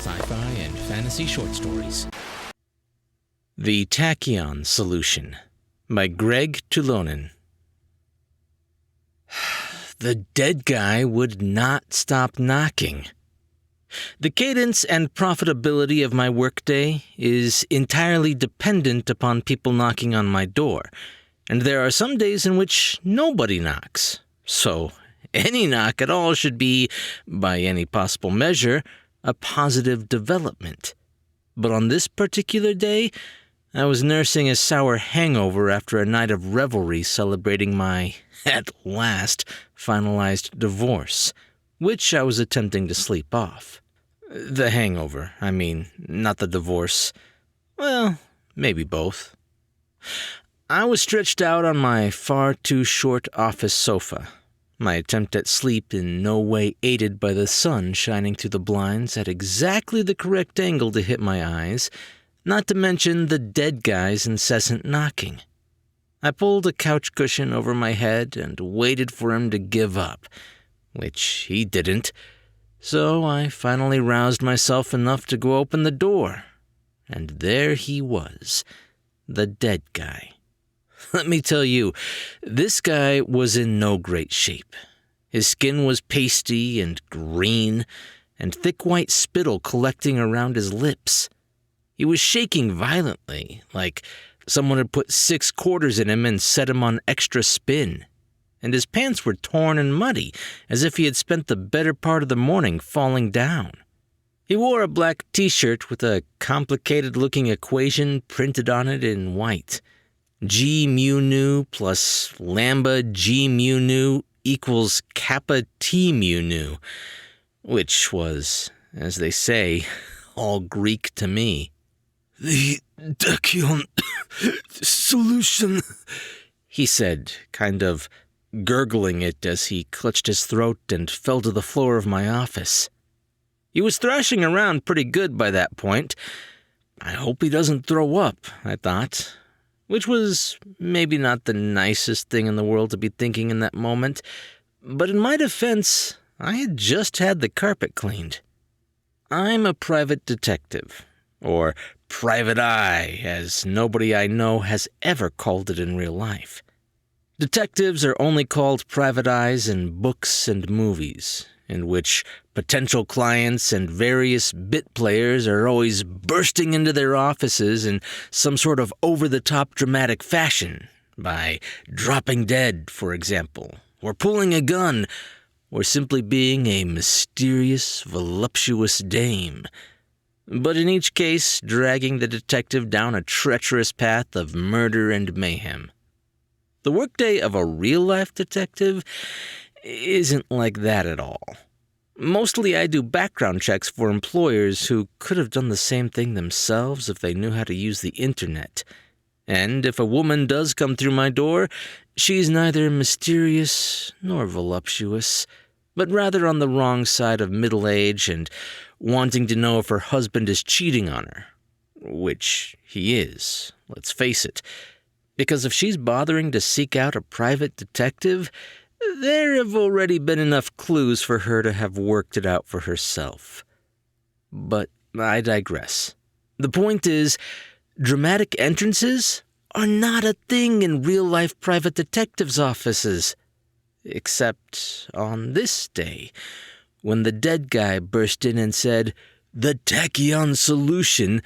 sci-fi and fantasy short stories. The Tachyon Solution by Greg Tulonen. The dead guy would not stop knocking. The cadence and profitability of my workday is entirely dependent upon people knocking on my door, and there are some days in which nobody knocks. So any knock at all should be, by any possible measure, a positive development. But on this particular day, I was nursing a sour hangover after a night of revelry celebrating my, at last, finalized divorce, which I was attempting to sleep off. The hangover, I mean, not the divorce. Well, maybe both. I was stretched out on my far too short office sofa, my attempt at sleep in no way aided by the sun shining through the blinds at exactly the correct angle to hit my eyes, not to mention the dead guy's incessant knocking. I pulled a couch cushion over my head and waited for him to give up, which he didn't. So I finally roused myself enough to go open the door, and there he was, the dead guy. Let me tell you, this guy was in no great shape. His skin was pasty and green, and thick white spittle collecting around his lips. He was shaking violently, like someone had put 6 quarters in him and set him on extra spin. And his pants were torn and muddy, as if he had spent the better part of the morning falling down. He wore a black t-shirt with a complicated-looking equation printed on it in white. G mu nu plus lambda G mu nu equals kappa T mu nu, which was, as they say, all Greek to me. "The Tachyon Solution," he said, kind of gurgling it as he clutched his throat and fell to the floor of my office. He was thrashing around pretty good by that point. I hope he doesn't throw up, I thought, which was maybe not the nicest thing in the world to be thinking in that moment, but in my defense, I had just had the carpet cleaned. I'm a private detective, or private eye, as nobody I know has ever called it in real life. Detectives are only called private eyes in books and movies, in which potential clients and various bit players are always bursting into their offices in some sort of over-the-top dramatic fashion, by dropping dead, for example, or pulling a gun, or simply being a mysterious, voluptuous dame. But in each case, dragging the detective down a treacherous path of murder and mayhem. The workday of a real-life detective isn't like that at all. Mostly I do background checks for employers who could have done the same thing themselves if they knew how to use the internet. And if a woman does come through my door, she's neither mysterious nor voluptuous, but rather on the wrong side of middle age and wanting to know if her husband is cheating on her. Which he is, let's face it. Because if she's bothering to seek out a private detective, there have already been enough clues for her to have worked it out for herself. But I digress. The point is, dramatic entrances are not a thing in real-life private detectives' offices. Except on this day, when the dead guy burst in and said, "The Tachyon Solution,"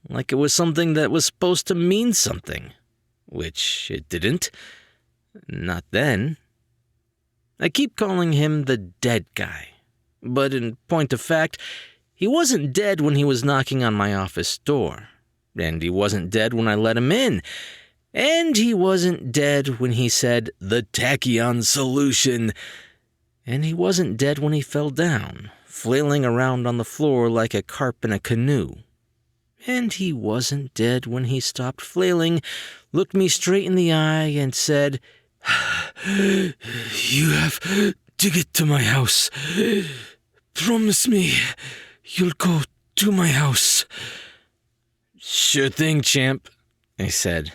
like it was something that was supposed to mean something. Which it didn't. Not then. I keep calling him the dead guy. But in point of fact, he wasn't dead when he was knocking on my office door. And he wasn't dead when I let him in. And he wasn't dead when he said, "The Tachyon Solution." And he wasn't dead when he fell down, flailing around on the floor like a carp in a canoe. And he wasn't dead when he stopped flailing, looked me straight in the eye, and said, "You have to get to my house. Promise me you'll go to my house." "Sure thing, champ," I said.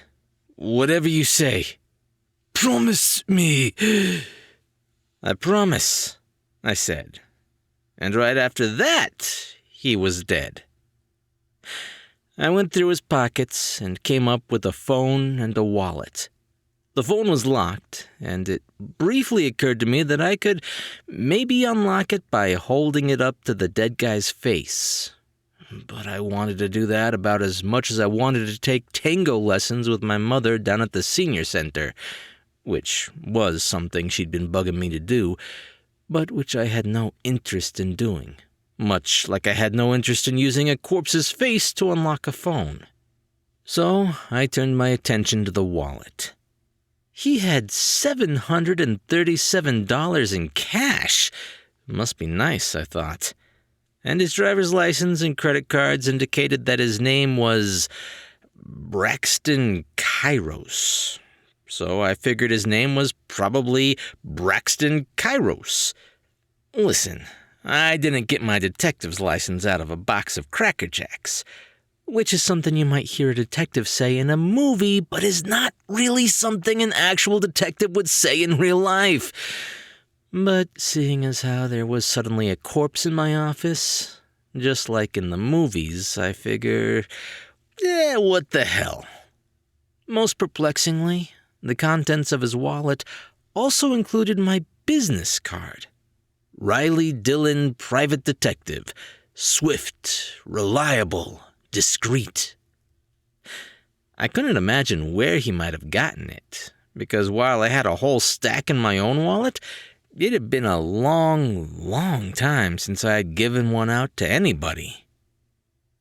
"Whatever you say." "Promise me." "I promise," I said. And right after that, he was dead. I went through his pockets and came up with a phone and a wallet. The phone was locked, and it briefly occurred to me that I could maybe unlock it by holding it up to the dead guy's face. But I wanted to do that about as much as I wanted to take tango lessons with my mother down at the senior center, which was something she'd been bugging me to do, but which I had no interest in doing, much like I had no interest in using a corpse's face to unlock a phone. So I turned my attention to the wallet. He had $737 in cash. Must be nice, I thought. And his driver's license and credit cards indicated that his name was Braxton Kairos. So I figured his name was probably Braxton Kairos. Listen, I didn't get my detective's license out of a box of Cracker Jacks, which is something you might hear a detective say in a movie, but is not really something an actual detective would say in real life. But seeing as how there was suddenly a corpse in my office, just like in the movies, I figure, what the hell? Most perplexingly, the contents of his wallet also included my business card. Riley Dillon, Private Detective. Swift, reliable, discreet. I couldn't imagine where he might have gotten it, because while I had a whole stack in my own wallet, it had been a long, long time since I had given one out to anybody.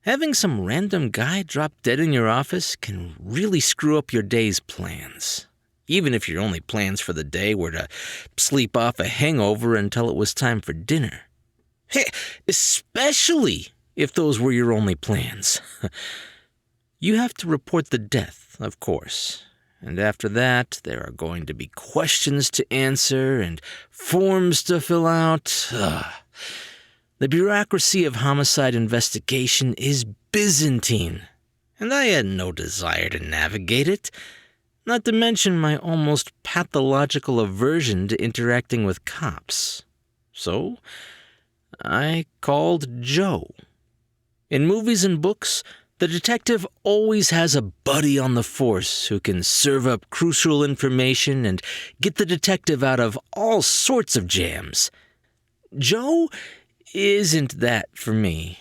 Having some random guy drop dead in your office can really screw up your day's plans, even if your only plans for the day were to sleep off a hangover until it was time for dinner. Hey, especially if those were your only plans. You have to report the death, of course, and after that, there are going to be questions to answer and forms to fill out. The bureaucracy of homicide investigation is Byzantine, and I had no desire to navigate it, not to mention my almost pathological aversion to interacting with cops. So I called Joe. In movies and books, the detective always has a buddy on the force who can serve up crucial information and get the detective out of all sorts of jams. Joe isn't that for me.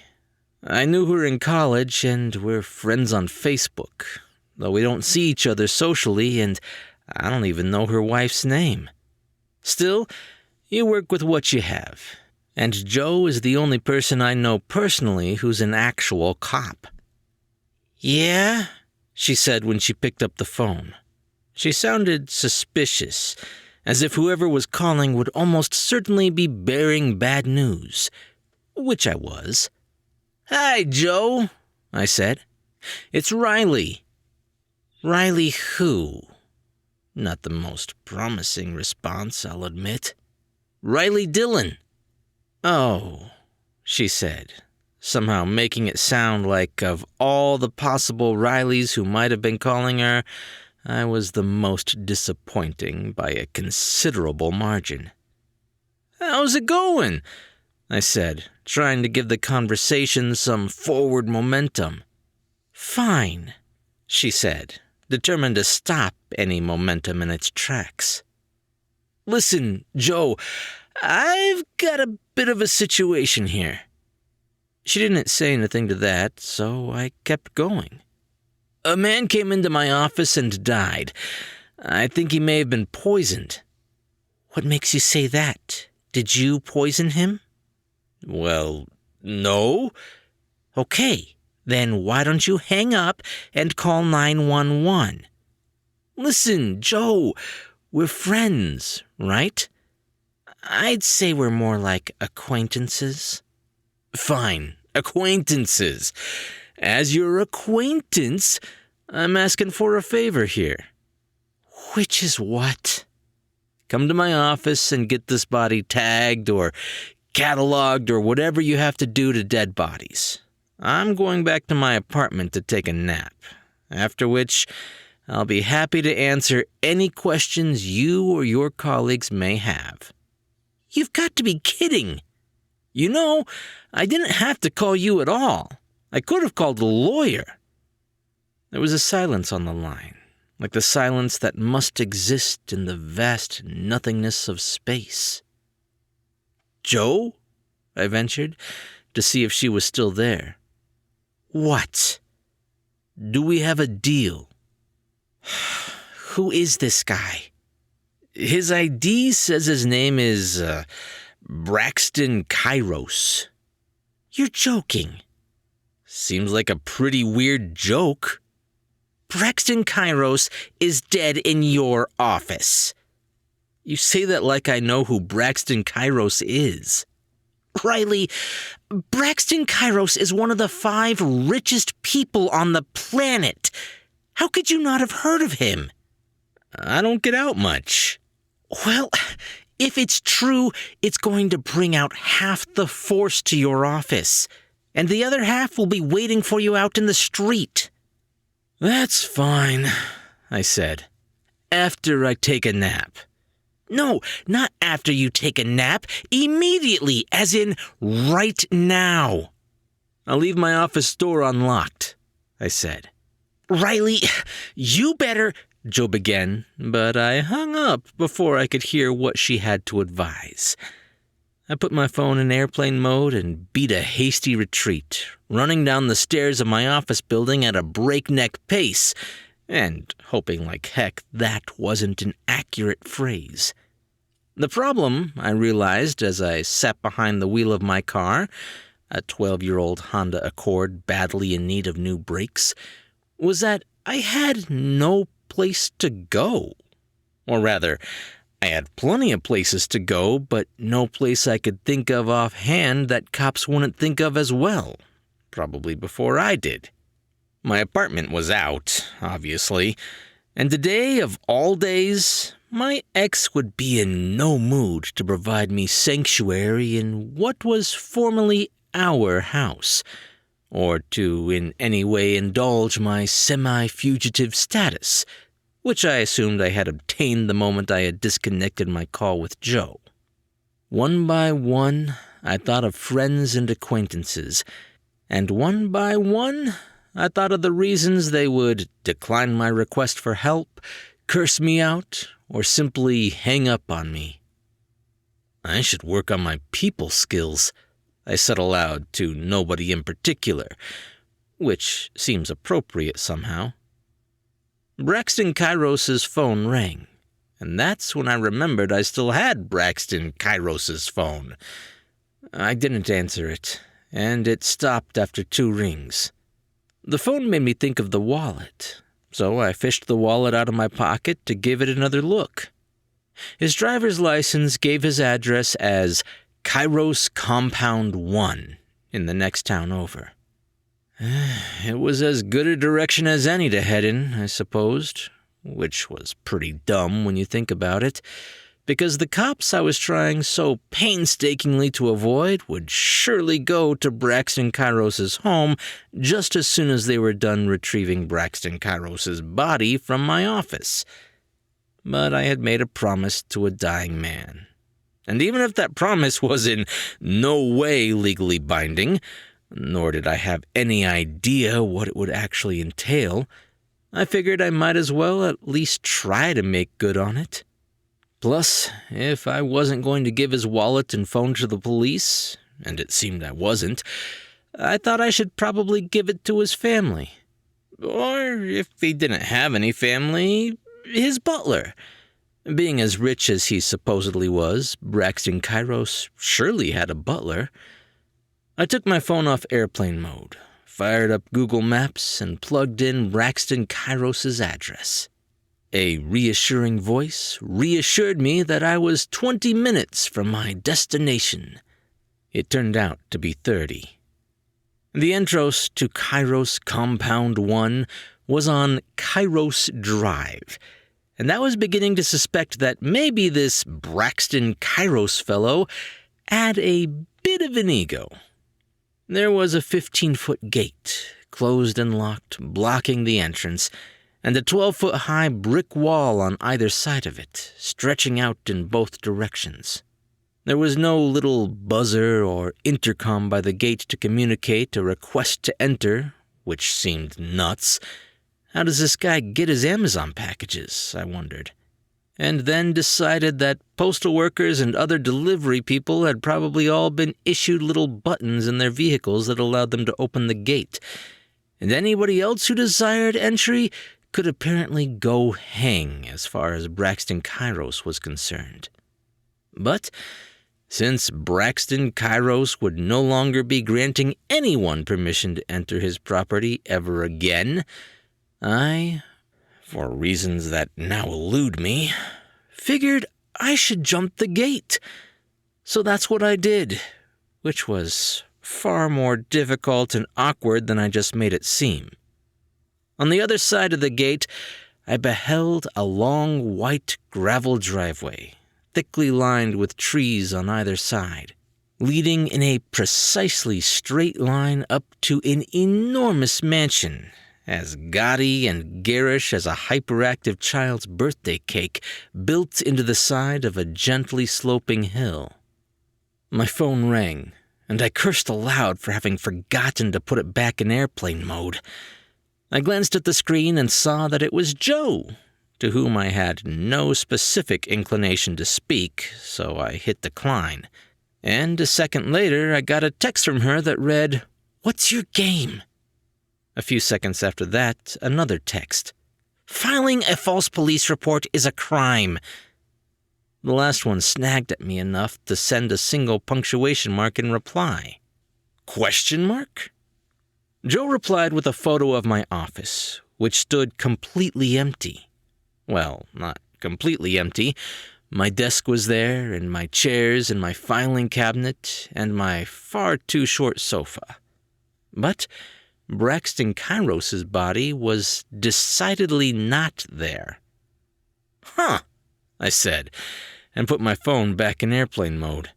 I knew her in college, and we're friends on Facebook, though we don't see each other socially, and I don't even know her wife's name. Still, you work with what you have. And Joe is the only person I know personally who's an actual cop. "Yeah?" she said when she picked up the phone. She sounded suspicious, as if whoever was calling would almost certainly be bearing bad news, which I was. "Hi, Joe," I said. "It's Riley." "Riley who?" Not the most promising response, I'll admit. "Riley Dillon." "Oh," she said, somehow making it sound like of all the possible Rileys who might have been calling her, I was the most disappointing by a considerable margin. "How's it going?" I said, trying to give the conversation some forward momentum. "Fine," she said, determined to stop any momentum in its tracks. "Listen, Joe, I've got a bit of a situation here." She didn't say anything to that, so I kept going. "A man came into my office and died. I think he may have been poisoned." "What makes you say that? Did you poison him?" "Well, no." "Okay, then why don't you hang up and call 911? Listen, Joe, we're friends, right? I'd say we're more like acquaintances." "Fine, acquaintances. As your acquaintance, I'm asking for a favor here." "Which is what?" "Come to my office and get this body tagged or cataloged or whatever you have to do to dead bodies. I'm going back to my apartment to take a nap, after which I'll be happy to answer any questions you or your colleagues may have." "You've got to be kidding." You know, I didn't have to call you at all. I could have called a lawyer." There was a silence on the line, like the silence that must exist in the vast nothingness of space. "Joe?" I ventured, to see if she was still there. "What?" "Do we have a deal?" "Who is this guy?" "His ID says his name is, Braxton Kairos." "You're joking." "Seems like a pretty weird joke." "Braxton Kairos is dead in your office." "You say that like I know who Braxton Kairos is." "Riley, Braxton Kairos is one of the 5 richest people on the planet. How could you not have heard of him?" "I don't get out much." "Well, if it's true, it's going to bring out half the force to your office, and the other half will be waiting for you out in the street." "That's fine," I said. "After I take a nap." "No, not after you take a nap. Immediately, as in right now." "I'll leave my office door unlocked," I said. "Riley, you better—" Joe began, but I hung up before I could hear what she had to advise. I put my phone in airplane mode and beat a hasty retreat, running down the stairs of my office building at a breakneck pace, and hoping like heck that wasn't an accurate phrase. The problem, I realized as I sat behind the wheel of my car, a 12-year-old Honda Accord badly in need of new brakes, was that I had no place to go. Or rather, I had plenty of places to go, but no place I could think of offhand that cops wouldn't think of as well, probably before I did. My apartment was out, obviously, and today, of all days, my ex would be in no mood to provide me sanctuary in what was formerly our house, or to in any way indulge my semi-fugitive status, which I assumed I had obtained the moment I had disconnected my call with Joe. One by one, I thought of friends and acquaintances, and one by one, I thought of the reasons they would decline my request for help, curse me out, or simply hang up on me. I should work on my people skills, I said aloud to nobody in particular, which seems appropriate somehow. Braxton Kairos's phone rang, and that's when I remembered I still had Braxton Kairos's phone. I didn't answer it, and it stopped after 2 rings. The phone made me think of the wallet, so I fished the wallet out of my pocket to give it another look. His driver's license gave his address as Kairos Compound 1 in the next town over. It was as good a direction as any to head in, I supposed, which was pretty dumb when you think about it, because the cops I was trying so painstakingly to avoid would surely go to Braxton Kairos's home just as soon as they were done retrieving Braxton Kairos's body from my office. But I had made a promise to a dying man. And even if that promise was in no way legally binding, nor did I have any idea what it would actually entail, I figured I might as well at least try to make good on it. Plus, if I wasn't going to give his wallet and phone to the police, and it seemed I wasn't, I thought I should probably give it to his family. Or, if he didn't have any family, his butler. Being as rich as he supposedly was, Braxton Kairos surely had a butler. I took my phone off airplane mode, fired up Google Maps, and plugged in Braxton Kairos's address. A reassuring voice reassured me that I was 20 minutes from my destination. It turned out to be 30. The entrance to Kairos Compound 1 was on Kairos Drive, and I was beginning to suspect that maybe this Braxton Kairos fellow had a bit of an ego. There was a 15-foot gate, closed and locked, blocking the entrance, and a 12-foot-high brick wall on either side of it, stretching out in both directions. There was no little buzzer or intercom by the gate to communicate a request to enter, which seemed nuts. How does this guy get his Amazon packages, I wondered. And then decided that postal workers and other delivery people had probably all been issued little buttons in their vehicles that allowed them to open the gate. And anybody else who desired entry could apparently go hang as far as Braxton Kairos was concerned. But since Braxton Kairos would no longer be granting anyone permission to enter his property ever again, I, for reasons that now elude me, figured I should jump the gate. So that's what I did, which was far more difficult and awkward than I just made it seem. On the other side of the gate, I beheld a long white gravel driveway, thickly lined with trees on either side, leading in a precisely straight line up to an enormous mansion, as gaudy and garish as a hyperactive child's birthday cake built into the side of a gently sloping hill. My phone rang, and I cursed aloud for having forgotten to put it back in airplane mode. I glanced at the screen and saw that it was Joe, to whom I had no specific inclination to speak, so I hit decline. And a second later, I got a text from her that read, "What's your game?" A few seconds after that, another text. "Filing a false police report is a crime." The last one snagged at me enough to send a single punctuation mark in reply. Question mark? Joe replied with a photo of my office, which stood completely empty. Well, not completely empty. My desk was there, and my chairs, and my filing cabinet, and my far too short sofa. But Braxton Kairos's body was decidedly not there. "Huh," I said, and put my phone back in airplane mode.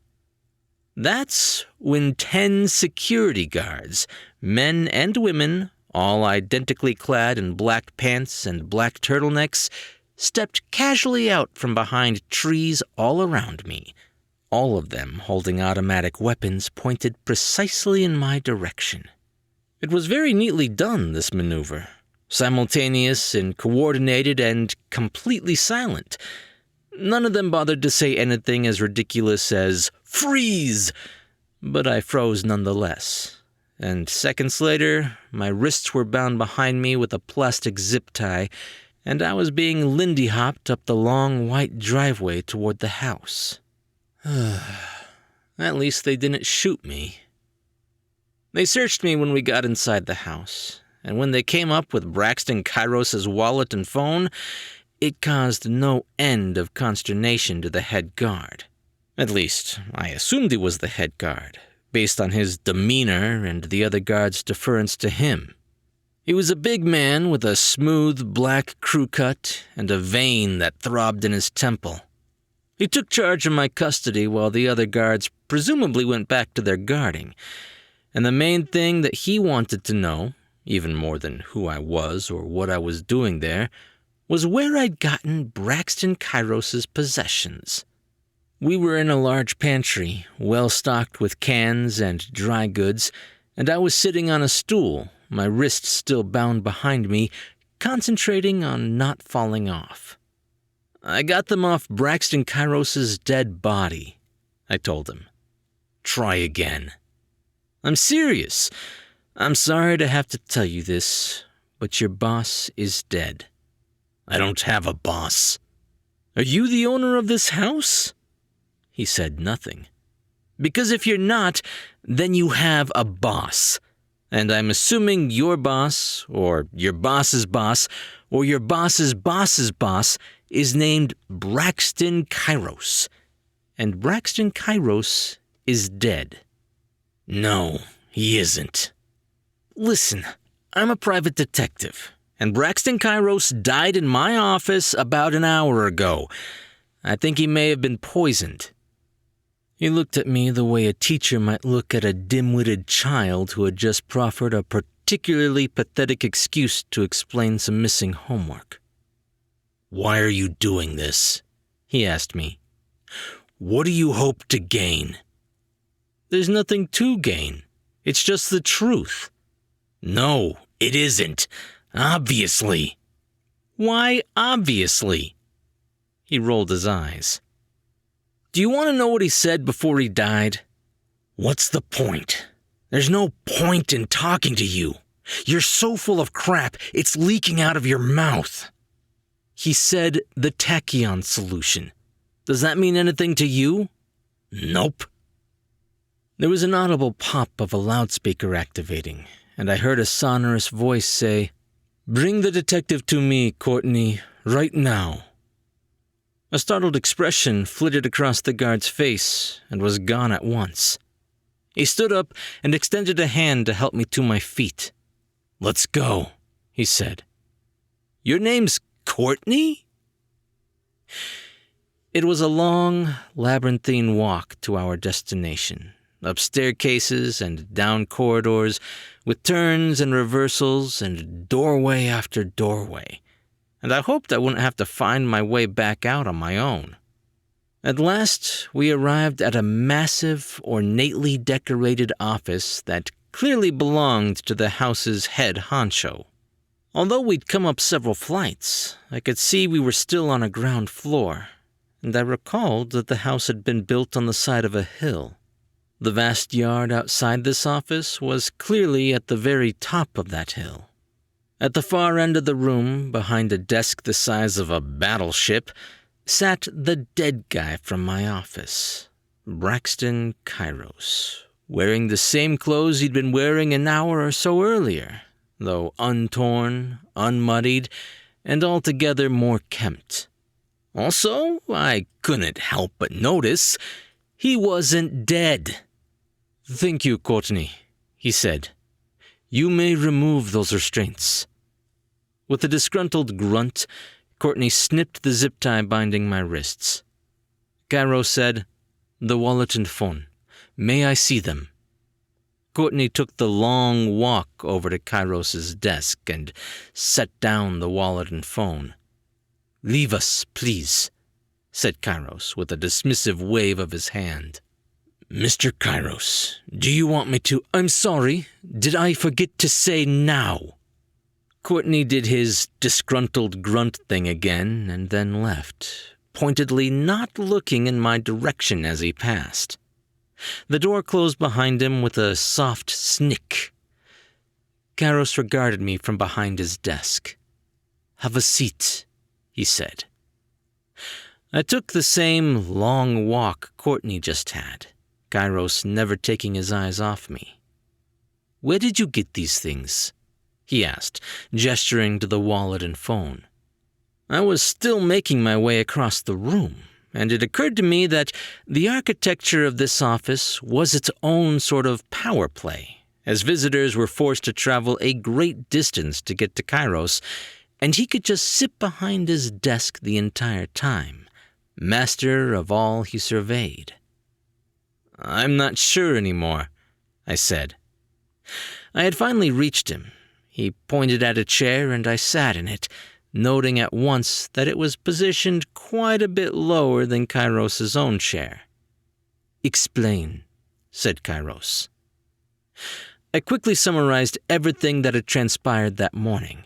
That's when 10 security guards, men and women, all identically clad in black pants and black turtlenecks, stepped casually out from behind trees all around me, all of them holding automatic weapons pointed precisely in my direction. It was very neatly done, this maneuver, simultaneous and coordinated and completely silent. None of them bothered to say anything as ridiculous as, "Freeze!" But I froze nonetheless, and seconds later, my wrists were bound behind me with a plastic zip tie, and I was being lindy-hopped up the long white driveway toward the house. At least they didn't shoot me. They searched me when we got inside the house, and when they came up with Braxton Kairos's wallet and phone, it caused no end of consternation to the head guard. At least, I assumed he was the head guard, based on his demeanor and the other guards' deference to him. He was a big man with a smooth black crew cut and a vein that throbbed in his temple. He took charge of my custody while the other guards presumably went back to their guarding, and the main thing that he wanted to know, even more than who I was or what I was doing there, was where I'd gotten Braxton Kairos's possessions. We were in a large pantry, well stocked with cans and dry goods, and I was sitting on a stool, my wrists still bound behind me, concentrating on not falling off. "I got them off Braxton Kairos's dead body," I told him. "Try again." "I'm serious. I'm sorry to have to tell you this, but your boss is dead." "I don't have a boss." "Are you the owner of this house?" He said nothing. "Because if you're not, then you have a boss. And I'm assuming your boss, or your boss's boss, or your boss's boss's boss is named Braxton Kairos. And Braxton Kairos is dead." "No, he isn't." "Listen, I'm a private detective, and Braxton Kairos died in my office about an hour ago. I think he may have been poisoned." He looked at me the way a teacher might look at a dim-witted child who had just proffered a particularly pathetic excuse to explain some missing homework. "Why are you doing this?" he asked me. What do you hope to gain? There's nothing to gain. It's just the truth. No, it isn't. Obviously. Why obviously? He rolled his eyes. Do you want to know what he said before he died? What's the point? There's no point in talking to you. You're so full of crap, it's leaking out of your mouth. He said the Tachyon Solution. Does that mean anything to you? Nope. There was an audible pop of a loudspeaker activating, and I heard a sonorous voice say, "Bring the detective to me, Courtney, right now." A startled expression flitted across the guard's face and was gone at once. He stood up and extended a hand to help me to my feet. "Let's go," he said. "Your name's Courtney?" It was a long, labyrinthine walk to our destination, up staircases and down corridors, with turns and reversals and doorway after doorway, and I hoped I wouldn't have to find my way back out on my own. At last, we arrived at a massive, ornately decorated office that clearly belonged to the house's head honcho. Although we'd come up several flights, I could see we were still on a ground floor, and I recalled that the house had been built on the side of a hill. The vast yard outside this office was clearly at the very top of that hill. At the far end of the room, behind a desk the size of a battleship, sat the dead guy from my office, Braxton Kairos, wearing the same clothes he'd been wearing an hour or so earlier, though untorn, unmuddied, and altogether more kempt. Also, I couldn't help but notice, he wasn't dead. "Thank you, Courtney," he said. "You may remove those restraints." With a disgruntled grunt, Courtney snipped the zip tie binding my wrists. Kairos said, "The wallet and phone. May I see them?" Courtney took the long walk over to Kairos's desk and set down the wallet and phone. "Leave us, please," said Kairos with a dismissive wave of his hand. "Mr. Kairos, do you want me to—" "I'm sorry. Did I forget to say now?" Courtney did his disgruntled grunt thing again and then left, pointedly not looking in my direction as he passed. The door closed behind him with a soft snick. Kairos regarded me from behind his desk. "Have a seat," he said. I took the same long walk Courtney just had, Kairos never taking his eyes off me. "Where did you get these things?" he asked, gesturing to the wallet and phone. I was still making my way across the room, and it occurred to me that the architecture of this office was its own sort of power play, as visitors were forced to travel a great distance to get to Kairos, and he could just sit behind his desk the entire time, master of all he surveyed. "I'm not sure anymore," I said. I had finally reached him. He pointed at a chair and I sat in it, noting at once that it was positioned quite a bit lower than Kairos's own chair. "Explain," said Kairos. I quickly summarized everything that had transpired that morning.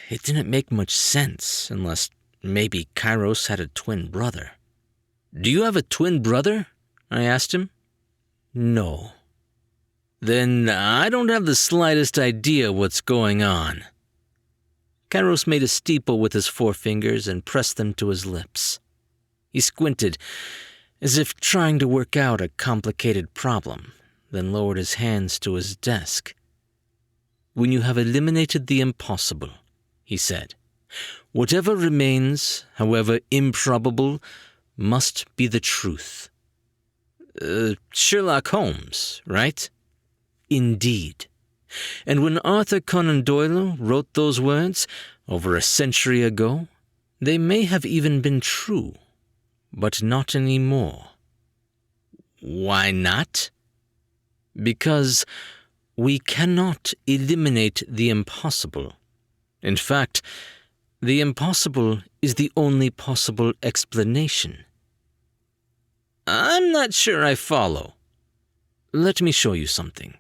It didn't make much sense, unless maybe Kairos had a twin brother. "Do you have a twin brother?" I asked him. "No." "Then I don't have the slightest idea what's going on." Kairos made a steeple with his forefingers and pressed them to his lips. He squinted, as if trying to work out a complicated problem, then lowered his hands to his desk. "When you have eliminated the impossible," he said, "whatever remains, however improbable, must be the truth." Sherlock Holmes, right? Indeed. And when Arthur Conan Doyle wrote those words, over a century ago, they may have even been true, but not anymore. Why not? Because we cannot eliminate the impossible. In fact, the impossible is the only possible explanation. I'm not sure I follow. Let me show you something.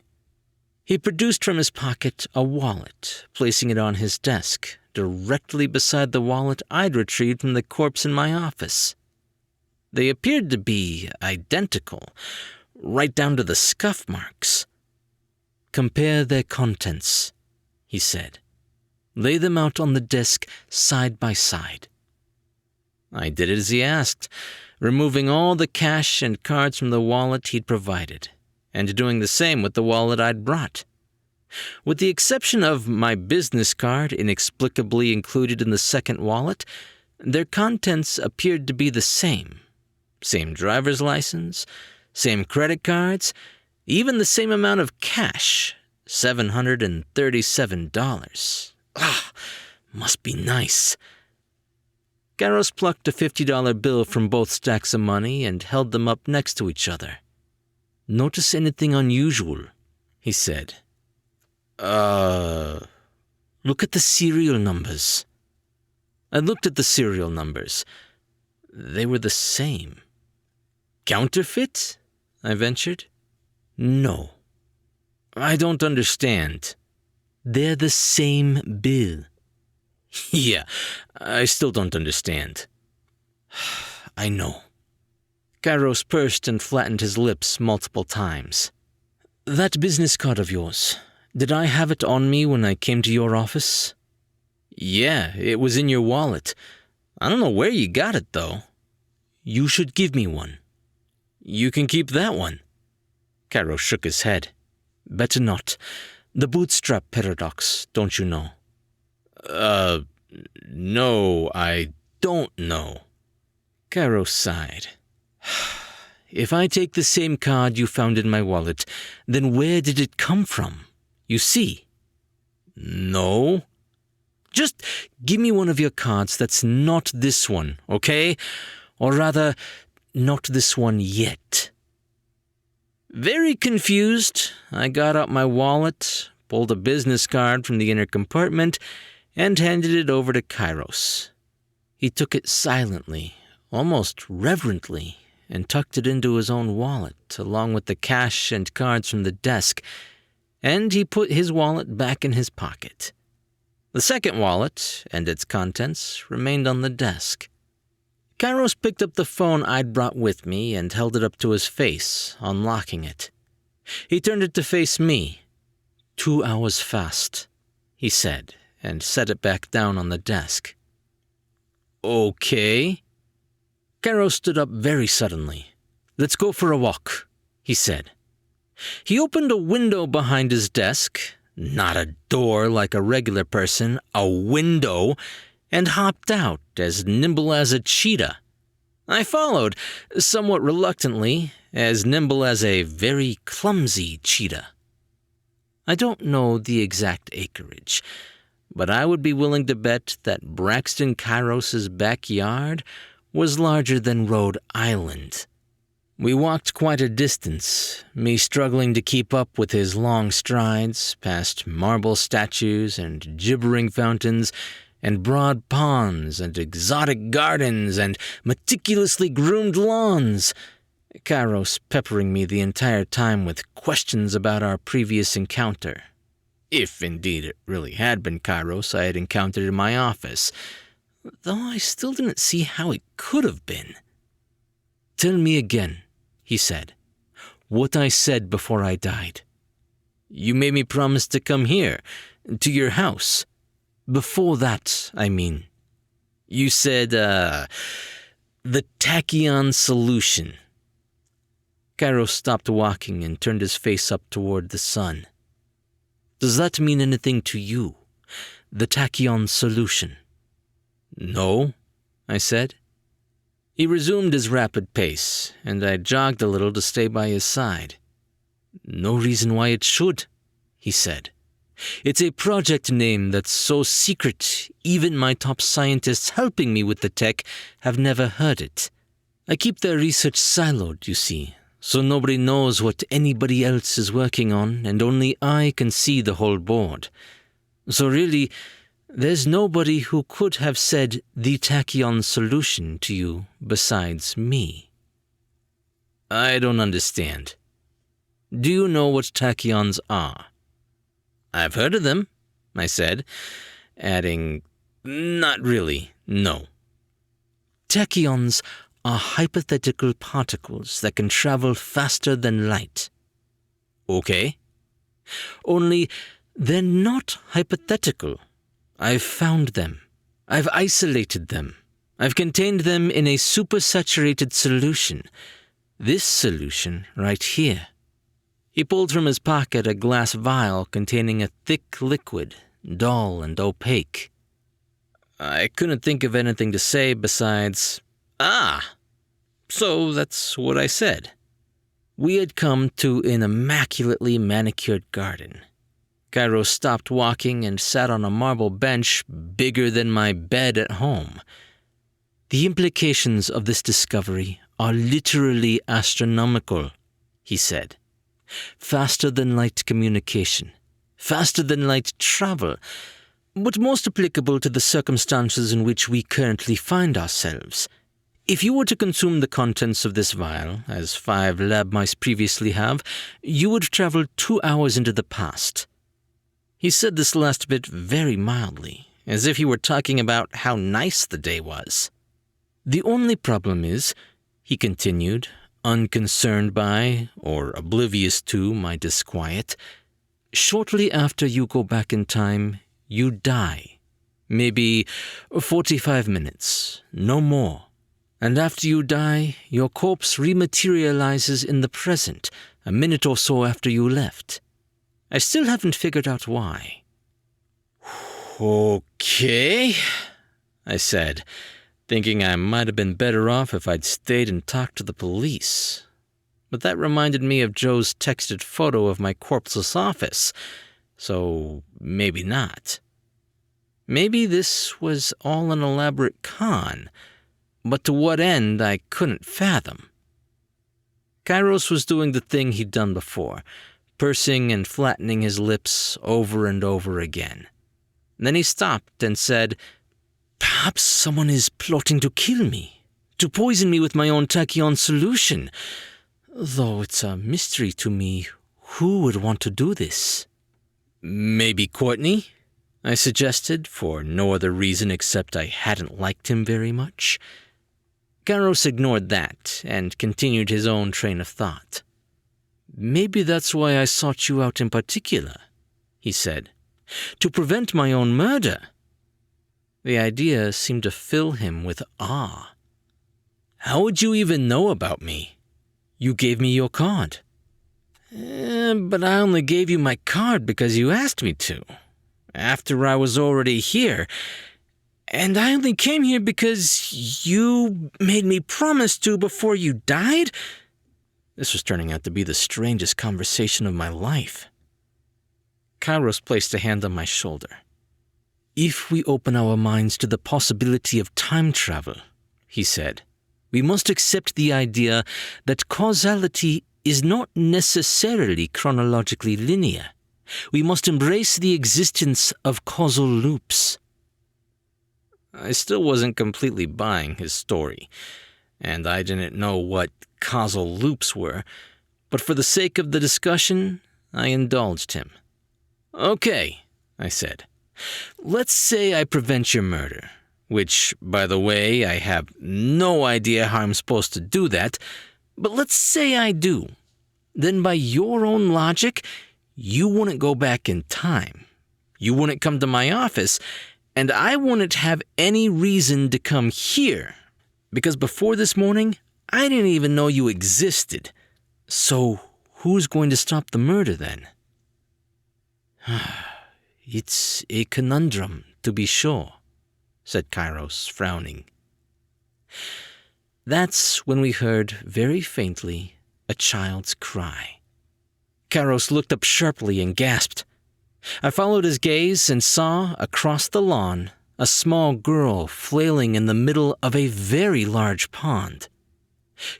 He produced from his pocket a wallet, placing it on his desk, directly beside the wallet I'd retrieved from the corpse in my office. They appeared to be identical, right down to the scuff marks. Compare their contents, he said. Lay them out on the desk side by side. I did as he asked, removing all the cash and cards from the wallet he'd provided, and doing the same with the wallet I'd brought. With the exception of my business card inexplicably included in the second wallet, their contents appeared to be the same. Same driver's license, same credit cards, even the same amount of cash, $737. Must be nice. Garros plucked a $50 bill from both stacks of money and held them up next to each other. Notice anything unusual? He said. Look at the serial numbers. I looked at the serial numbers. They were the same. Counterfeit? I ventured. No. I don't understand. They're the same bill. Yeah, I still don't understand. I know. Garros pursed and flattened his lips multiple times. That business card of yours, did I have it on me when I came to your office? Yeah, it was in your wallet. I don't know where you got it, though. You should give me one. You can keep that one. Garros shook his head. Better not. The bootstrap paradox, don't you know? No, I don't know. Garros sighed. If I take the same card you found in my wallet, then where did it come from? You see? No. Just give me one of your cards that's not this one, okay? Or rather, not this one yet. Very confused, I got out my wallet, pulled a business card from the inner compartment, and handed it over to Garros. He took it silently, almost reverently, and tucked it into his own wallet, along with the cash and cards from the desk, and he put his wallet back in his pocket. The second wallet and its contents remained on the desk. Garros picked up the phone I'd brought with me and held it up to his face, unlocking it. He turned it to face me. 2 hours fast, he said, and set it back down on the desk. Okay. Garros stood up very suddenly. Let's go for a walk, he said. He opened a window behind his desk, not a door like a regular person, a window, and hopped out as nimble as a cheetah. I followed, somewhat reluctantly, as nimble as a very clumsy cheetah. I don't know the exact acreage, but I would be willing to bet that Braxton Garros's backyard was larger than Rhode Island. We walked quite a distance, me struggling to keep up with his long strides, past marble statues and gibbering fountains, and broad ponds and exotic gardens and meticulously groomed lawns, Garros peppering me the entire time with questions about our previous encounter. If indeed it really had been Garros I had encountered in my office, though I still didn't see how it could have been. Tell me again, he said, what I said before I died. You made me promise to come here, to your house. Before that, I mean. You said, the Tachyon Solution. Garros stopped walking and turned his face up toward the sun. Does that mean anything to you? The Tachyon Solution? No, I said. He resumed his rapid pace, and I jogged a little to stay by his side. No reason why it should, he said. It's a project name that's so secret, even my top scientists helping me with the tech have never heard it. I keep their research siloed, you see, so nobody knows what anybody else is working on, and only I can see the whole board. So really, there's nobody who could have said the Tachyon Solution to you besides me. I don't understand. Do you know what tachyons are? I've heard of them, I said, adding, not really, no. Tachyons are hypothetical particles that can travel faster than light. Okay. Only they're not hypothetical. I've found them. I've isolated them. I've contained them in a supersaturated solution. This solution right here. He pulled from his pocket a glass vial containing a thick liquid, dull and opaque. I couldn't think of anything to say besides, "Ah!" So that's what I said. We had come to an immaculately manicured garden. Kairos stopped walking and sat on a marble bench bigger than my bed at home. The implications of this discovery are literally astronomical, he said. Faster than light communication, faster than light travel, but most applicable to the circumstances in which we currently find ourselves. If you were to consume the contents of this vial, as 5 lab mice previously have, you would travel 2 hours into the past. He said this last bit very mildly, as if he were talking about how nice the day was. The only problem is, he continued, unconcerned by or oblivious to my disquiet, shortly after you go back in time, you die. Maybe 45 minutes, no more. And after you die, your corpse rematerializes in the present, a minute or so after you left. I still haven't figured out why. Okay, I said, thinking I might have been better off if I'd stayed and talked to the police. But that reminded me of Joe's texted photo of my corpseless office, so maybe not. Maybe this was all an elaborate con, but to what end I couldn't fathom. Kairos was doing the thing he'd done before, pursing and flattening his lips over and over again. Then he stopped and said, "Perhaps someone is plotting to kill me, to poison me with my own Tachyon Solution, though it's a mystery to me who would want to do this." "Maybe Courtney?" I suggested, for no other reason except I hadn't liked him very much. Kairos ignored that and continued his own train of thought. "Maybe that's why I sought you out in particular," he said, "to prevent my own murder." The idea seemed to fill him with awe. "How would you even know about me? You gave me your card." But I only gave you my card because you asked me to, after I was already here. And I only came here because you made me promise to before you died?" This was turning out to be the strangest conversation of my life. Kairos placed a hand on my shoulder. "If we open our minds to the possibility of time travel," he said, "we must accept the idea that causality is not necessarily chronologically linear. We must embrace the existence of causal loops." I still wasn't completely buying his story, and I didn't know what causal loops were, but for the sake of the discussion, I indulged him. "Okay," I said. "Let's say I prevent your murder, which, by the way, I have no idea how I'm supposed to do that, but let's say I do. Then by your own logic, you wouldn't go back in time. You wouldn't come to my office, and I wouldn't have any reason to come here, because before this morning, I didn't even know you existed. So who's going to stop the murder then?" "It's a conundrum, to be sure," said Kairos, frowning. That's when we heard, very faintly, a child's cry. Kairos looked up sharply and gasped. I followed his gaze and saw, across the lawn, a small girl flailing in the middle of a very large pond.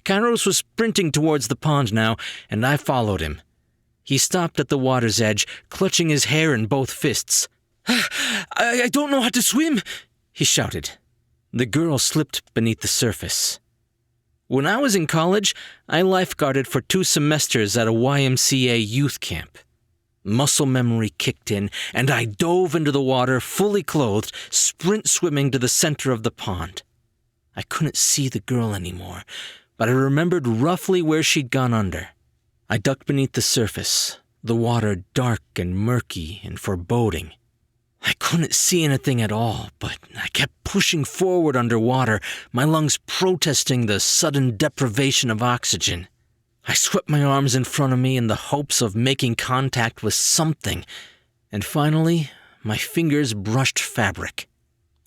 Kairos was sprinting towards the pond now, and I followed him. He stopped at the water's edge, clutching his hair in both fists. I don't know how to swim," he shouted. The girl slipped beneath the surface. When I was in college, I lifeguarded for 2 semesters at a YMCA youth camp. Muscle memory kicked in, and I dove into the water fully clothed, sprint swimming to the center of the pond. I couldn't see the girl anymore, but I remembered roughly where she'd gone under. I ducked beneath the surface, the water dark and murky and foreboding. I couldn't see anything at all, but I kept pushing forward underwater, my lungs protesting the sudden deprivation of oxygen. I swept my arms in front of me in the hopes of making contact with something, and finally, my fingers brushed fabric.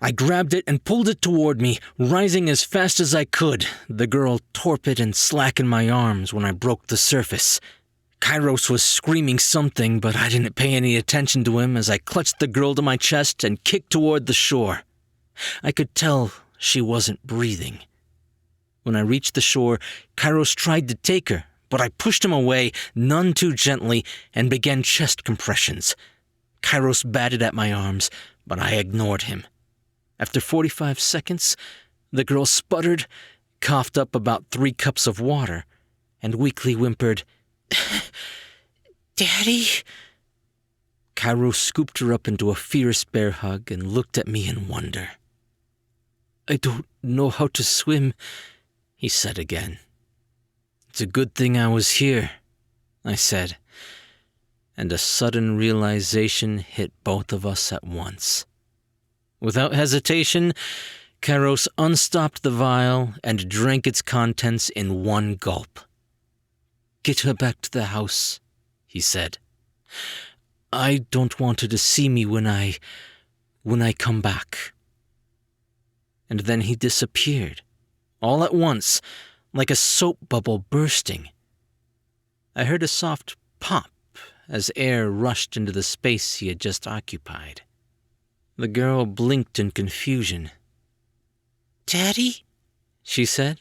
I grabbed it and pulled it toward me, rising as fast as I could, the girl torpid and slack in my arms when I broke the surface. Kairos was screaming something, but I didn't pay any attention to him as I clutched the girl to my chest and kicked toward the shore. I could tell she wasn't breathing. When I reached the shore, Kairos tried to take her, but I pushed him away, none too gently, and began chest compressions. Kairos batted at my arms, but I ignored him. After 45 seconds, the girl sputtered, coughed up about 3 cups of water, and weakly whimpered, "Daddy?" Kairos scooped her up into a fierce bear hug and looked at me in wonder. "I don't know how to swim," he said again. "It's a good thing I was here," I said, and a sudden realization hit both of us at once. Without hesitation, Kairos unstopped the vial and drank its contents in one gulp. "Get her back to the house," he said. "I don't want her to see me when I come back." And then he disappeared, all at once, like a soap bubble bursting. I heard a soft pop as air rushed into the space he had just occupied. The girl blinked in confusion. "Daddy?" she said.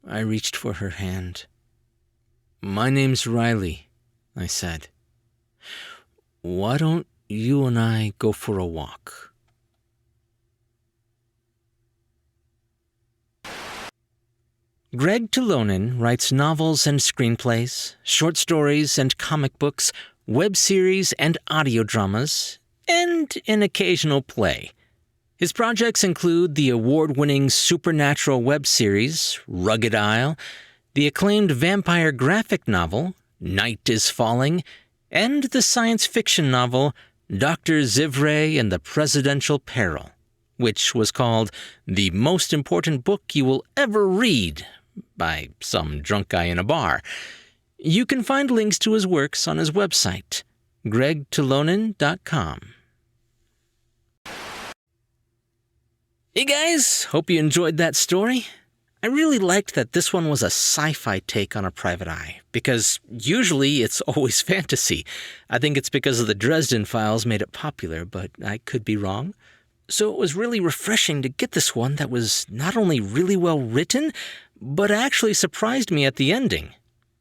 I reached for her hand. "My name's Riley," I said. "Why don't you and I go for a walk?" Greg Tulonen writes novels and screenplays, short stories and comic books, web series and audio dramas, and an occasional play. His projects include the award-winning supernatural web series, Rugged Isle, the acclaimed vampire graphic novel, Night is Falling, and the science fiction novel, Dr. Zivray and the Presidential Peril, which was called the most important book you will ever read by some drunk guy in a bar. You can find links to his works on his website, gregtulonen.com. Hey guys, hope you enjoyed that story. I really liked that this one was a sci-fi take on a private eye, because usually it's always fantasy. I think it's because of the Dresden Files made it popular, but I could be wrong. So it was really refreshing to get this one that was not only really well written, but actually surprised me at the ending.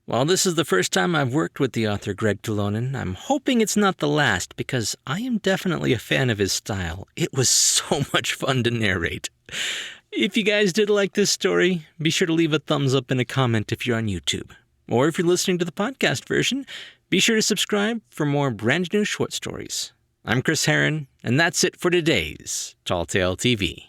While this is the first time I've worked with the author Greg Tulonen, I'm hoping it's not the last, because I am definitely a fan of his style. It was so much fun to narrate. If you guys did like this story, be sure to leave a thumbs up and a comment if you're on YouTube. Or if you're listening to the podcast version, be sure to subscribe for more brand new short stories. I'm Chris Herron, and that's it for today's Tall Tale TV.